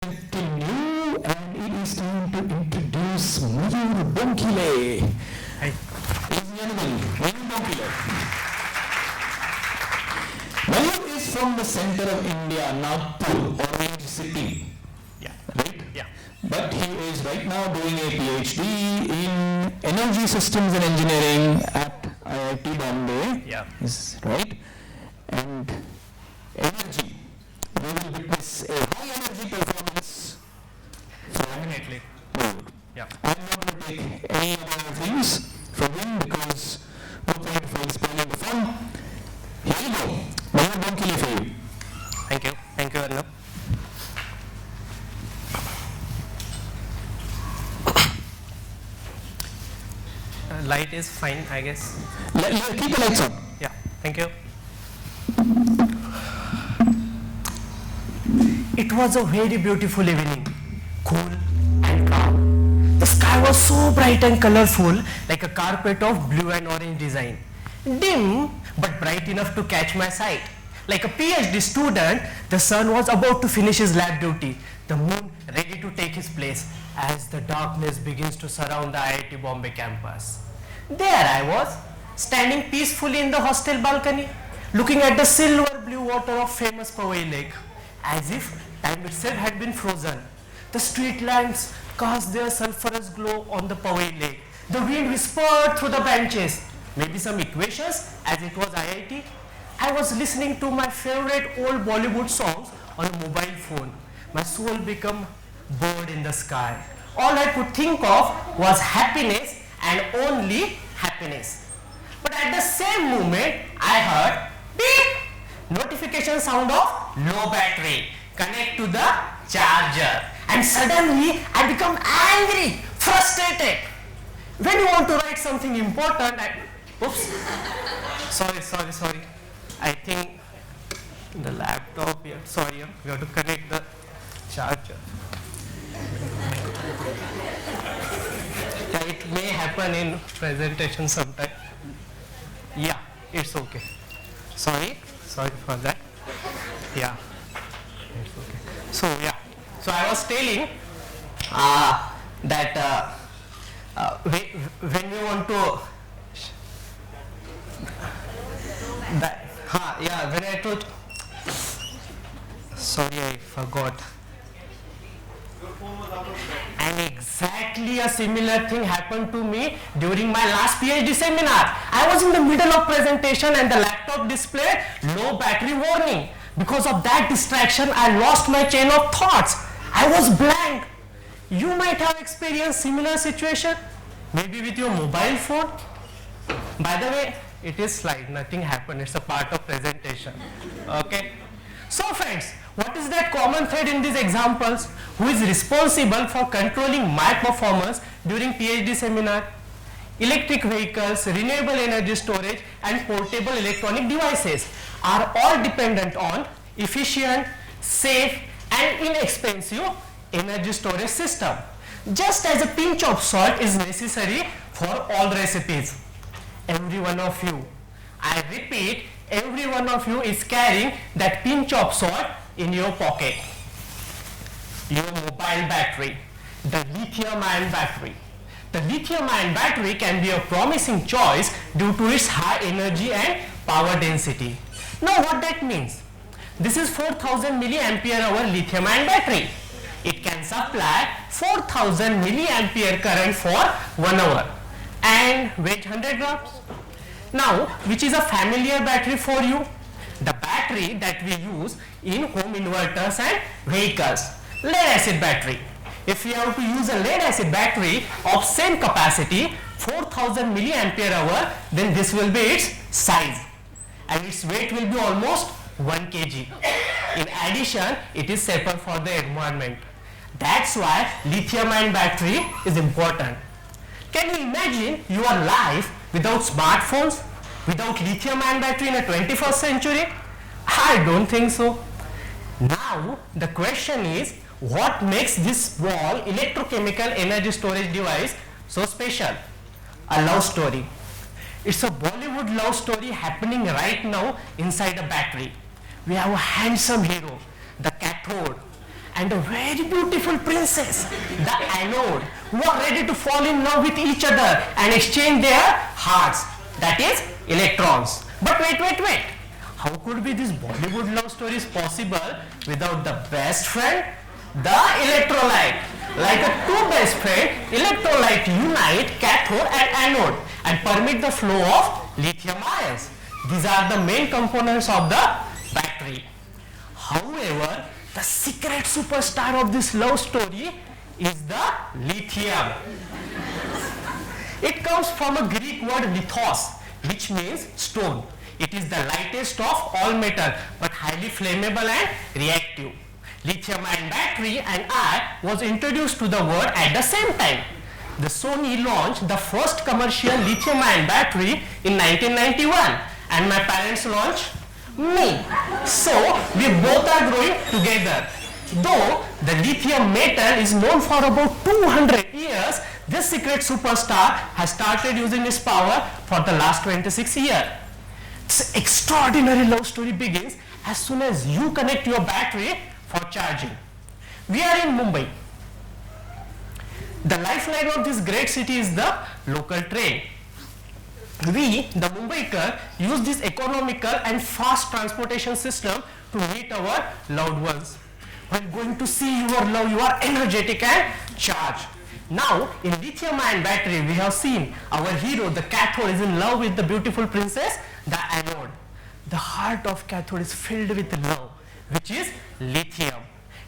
Continue, and it is time to introduce Mayur Bonkile. Hi. Ladies and gentlemen, Mayur Bonkile. Mayur is from the center of India, Nagpur, Orange City. Yeah. Right? Yeah. But he is right now doing a PhD in Energy Systems and Engineering at IIT Bombay. Yeah. Is right? And energy. We will witness a high energy performance from Definitely. Mayur. Yeah. I'm not going to take any other things from him because no point for spoiling the fun. Here you go. Mayur Bonkile for you. Thank you. Thank you, Arnab. Light is fine, I guess. Keep the lights on. Yeah. Thank you. It was a very beautiful evening, cool and calm. The sky was so bright and colorful, like a carpet of blue and orange design. Dim, but bright enough to catch my sight. Like a PhD student, the sun was about to finish his lab duty, the moon ready to take his place as the darkness begins to surround the IIT Bombay campus. There I was, standing peacefully in the hostel balcony, looking at the silver blue water of famous Powai Lake, as if time itself had been frozen. The street lamps cast their sulphurous glow on the Powai Lake. The wind whispered through the benches, maybe some equations, as it was IIT. I was listening to my favorite old Bollywood songs on a mobile phone. My soul became bird in the sky. All I could think of was happiness and only happiness. But at the same moment, I heard beep, notification sound of low battery. Connect to the charger. And suddenly, I become angry, frustrated. When you want to write something important, oops, sorry. I think the laptop here, sorry, we have to connect the charger. Yeah, it may happen in presentation sometime. Yeah, it's okay. Sorry for that. Yeah, it's okay. So I was telling that when you want to when I told, sorry, I forgot. And exactly a similar thing happened to me during my last PhD seminar. I was in the middle of presentation and the laptop displayed low battery warning. Because of that distraction, I lost my chain of thoughts. I was blank. You might have experienced similar situation, maybe with your mobile phone. By the way, it is slide, nothing happened, it's a part of presentation. Okay. So friends, what is that common thread in these examples? Who is responsible for controlling my performance during PhD seminar? Electric vehicles, renewable energy storage and portable electronic devices are all dependent on efficient, safe and inexpensive energy storage system. Just as a pinch of salt is necessary for all recipes. Every one of you, I repeat, every one of you is carrying that pinch of salt in your pocket. Your mobile battery, the lithium-ion battery. The lithium-ion battery can be a promising choice due to its high energy and power density. Now what that means? This is 4000 milliampere hour lithium-ion battery. It can supply 4000 milliampere current for 1 hour and weight 100 grams. Now, which is a familiar battery for you? The battery that we use in home inverters and vehicles, lead acid battery. If you have to use a lead acid battery of same capacity, 4000 milliampere hour, then this will be its size and its weight will be almost 1 kg. In addition, it is safer for the environment. That's why lithium-ion battery is important. Can you imagine your life without smartphones, without lithium-ion battery in the 21st century? I don't think so. Now, the question is, what makes this small electrochemical energy storage device so special? A love story. It's a Bollywood love story happening right now inside a battery. We have a handsome hero, the cathode, and a very beautiful princess, the anode, who are ready to fall in love with each other and exchange their hearts, that is electrons. But wait. How could be this Bollywood love story is possible without the best friend, the electrolyte? Like a two best friend, electrolyte unite cathode and anode and permit the flow of lithium ions. These are the main components of the battery. However, the secret superstar of this love story is the lithium. It comes from a Greek word lithos, which means stone. It is the lightest of all metal but highly flammable and reactive. Lithium-ion battery and I was introduced to the world at the same time. The Sony launched the first commercial lithium-ion battery in 1991 and my parents launched me. So we both are growing together. Though the lithium metal is known for about 200 years, this secret superstar has started using its power for the last 26 years. This extraordinary love story begins as soon as you connect your battery for charging. We are in Mumbai. The lifeline of this great city is the local train. We, the Mumbaikar, use this economical and fast transportation system to meet our loved ones. When going to see your love, you are energetic and charged. Now, in lithium-ion battery, we have seen our hero, the cathode, is in love with the beautiful princess, the anode. The heart of cathode is filled with love, which is lithium.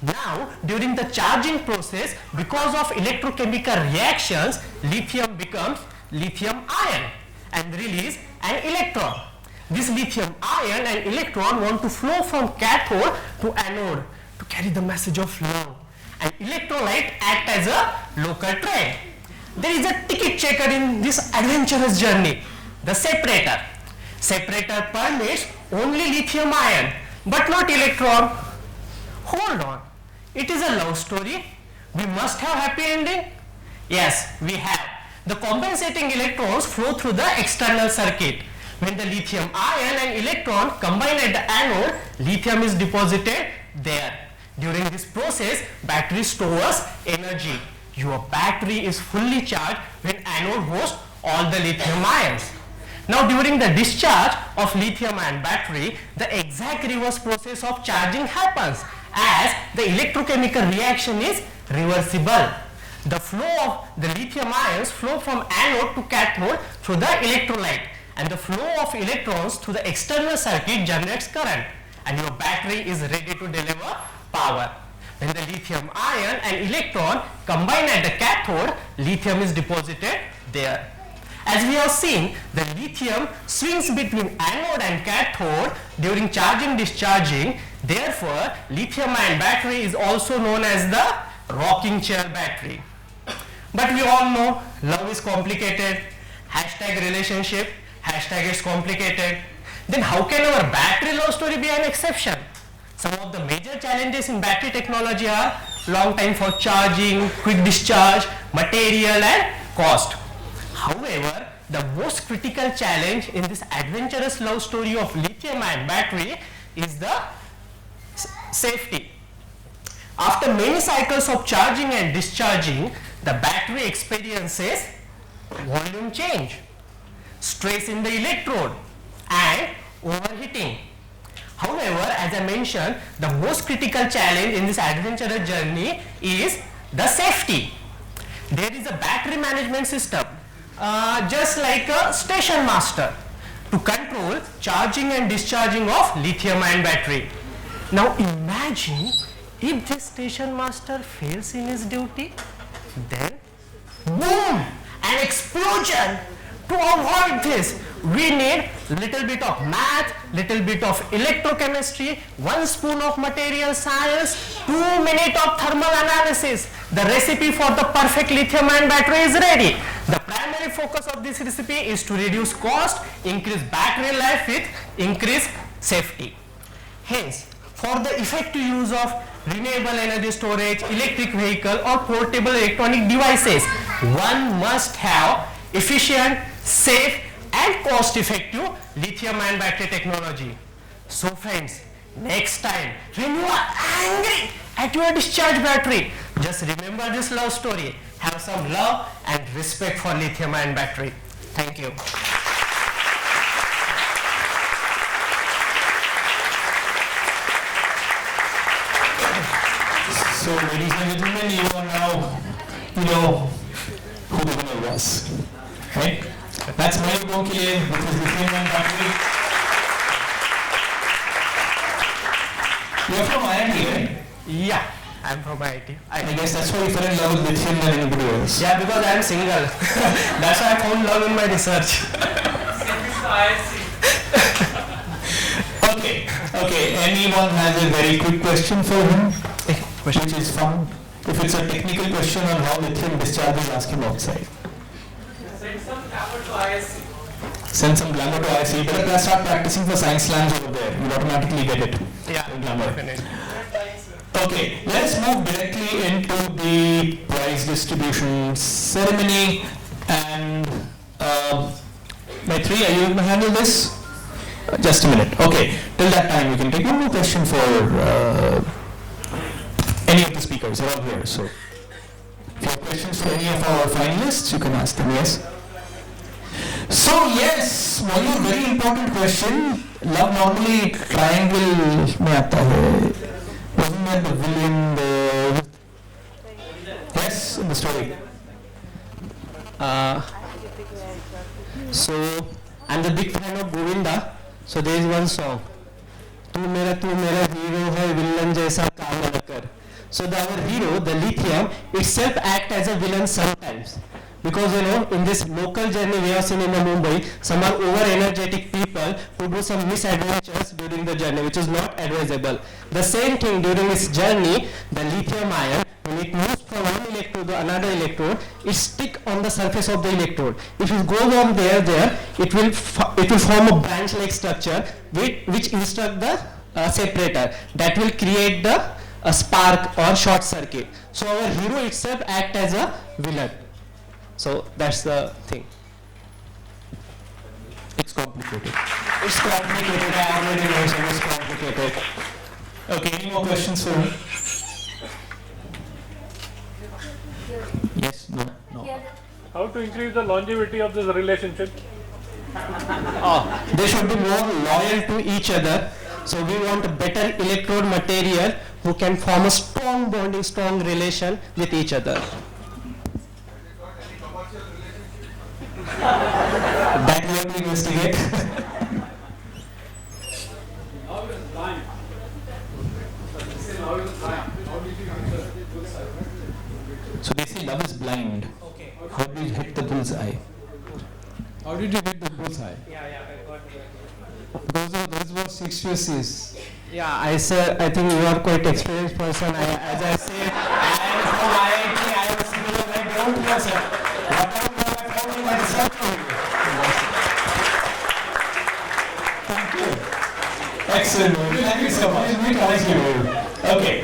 Now, during the charging process, because of electrochemical reactions, lithium becomes lithium ion and release an electron. This lithium ion and electron want to flow from cathode to anode to carry the message of love. And electrolyte act as a local train. There is a ticket checker in this adventurous journey, the separator. Separator permits only lithium ion but not electron. Hold on, it is a love story. We must have happy ending. Yes, we have. The compensating electrons flow through the external circuit. When the lithium ion and electron combine at the anode, lithium is deposited there. During this process, battery stores energy. Your battery is fully charged when anode hosts all the lithium ions. Now during the discharge of lithium ion battery, the exact reverse process of charging happens as the electrochemical reaction is reversible. The flow of the lithium ions flow from anode to cathode through the electrolyte, and the flow of electrons to the external circuit generates current, and your battery is ready to deliver power. When the lithium ion and electron combine at the cathode, lithium is deposited there. As we have seen, the lithium swings between anode and cathode during charging discharging. Therefore, lithium ion battery is also known as the rocking chair battery. But we all know love is complicated. Hashtag relationship, hashtag is complicated. Then how can our battery love story be an exception? Some of the major challenges in battery technology are long time for charging, quick discharge, material and cost. However, the most critical challenge in this adventurous love story of lithium-ion battery is the safety. After many cycles of charging and discharging, the battery experiences volume change, stress in the electrode and overheating. However, as I mentioned, the most critical challenge in this adventurous journey is the safety. There is a battery management system, just like a station master, to control charging and discharging of lithium-ion battery. Now imagine if this station master fails in his duty, then boom, an explosion. To avoid this, we need little bit of math, little bit of electrochemistry, 1 spoon of material science, 2 minutes of thermal analysis. The recipe for the perfect lithium-ion battery is ready. The primary focus of this recipe is to reduce cost, increase battery life with increased safety. Hence, for the effective use of renewable energy storage, electric vehicle or portable electronic devices, one must have efficient, safe and cost-effective lithium-ion battery technology. So friends, next time when you are angry at your discharge battery. Just remember this love story. Have some love and respect for lithium-ion battery. Thank you. So, ladies and gentlemen, you are now, who the winner was, right? That's Mayur Gokhale, which is the lithium-ion battery. You're from IIT, right? Yeah, I'm from IIT. I guess that's why you fell in love with lithium than anybody else. Yeah, because I'm single. That's why I found love in my research. Okay. Anyone has a very quick question for him? Which is fun. If it's a technical question on how lithium discharges, ask him outside. Send some glamour to ISC. Send some glamour to ISC. You better start practicing for science slams over there. You'll automatically get it. Yeah, glamour. definitely. Okay, let's move directly into the prize distribution ceremony. And Maitri, are you going to handle this? Just a minute. Okay, till that time, we can take one more question for any of the speakers. They're all here. So, if you have questions for any of our finalists, you can ask them. Yes. So yes, one very important question. Love normally triangle में आता है. Wasn't that the villain? Yes, in the story. So I'm the big fan of Govinda. So there is one song. तू मेरा hero है villain जैसा काम न कर. So our hero, the lithium, itself act as a villain sometimes. Because in this local journey we have seen in the Mumbai, some are over-energetic people who do some misadventures during the journey, which is not advisable. The same thing during this journey, the lithium ion, when it moves from one electrode to another electrode, it stick on the surface of the electrode. If it goes on there, it will form a branch-like structure which instruct the separator. That will create a spark or short circuit. So our hero itself act as a villain. So that's the thing. It's complicated. It's complicated. I already know it's complicated. Okay, any more questions for me? Yes, no. How to increase the longevity of this relationship? They should be more loyal to each other. So we want a better electrode material who can form a strong bonding, strong relation with each other. That we have to investigate. So they say love is blind. Okay. How do you hit the bullseye? How did you hit the bullseye? Yeah, I got it. Because that's what Shakespeare is. Yeah, I think you are quite experienced person. As I said, I am from IIT. I am similar background to yourself. Whatever I found in my research. Excellent. Thank you so much. Thank you. Okay.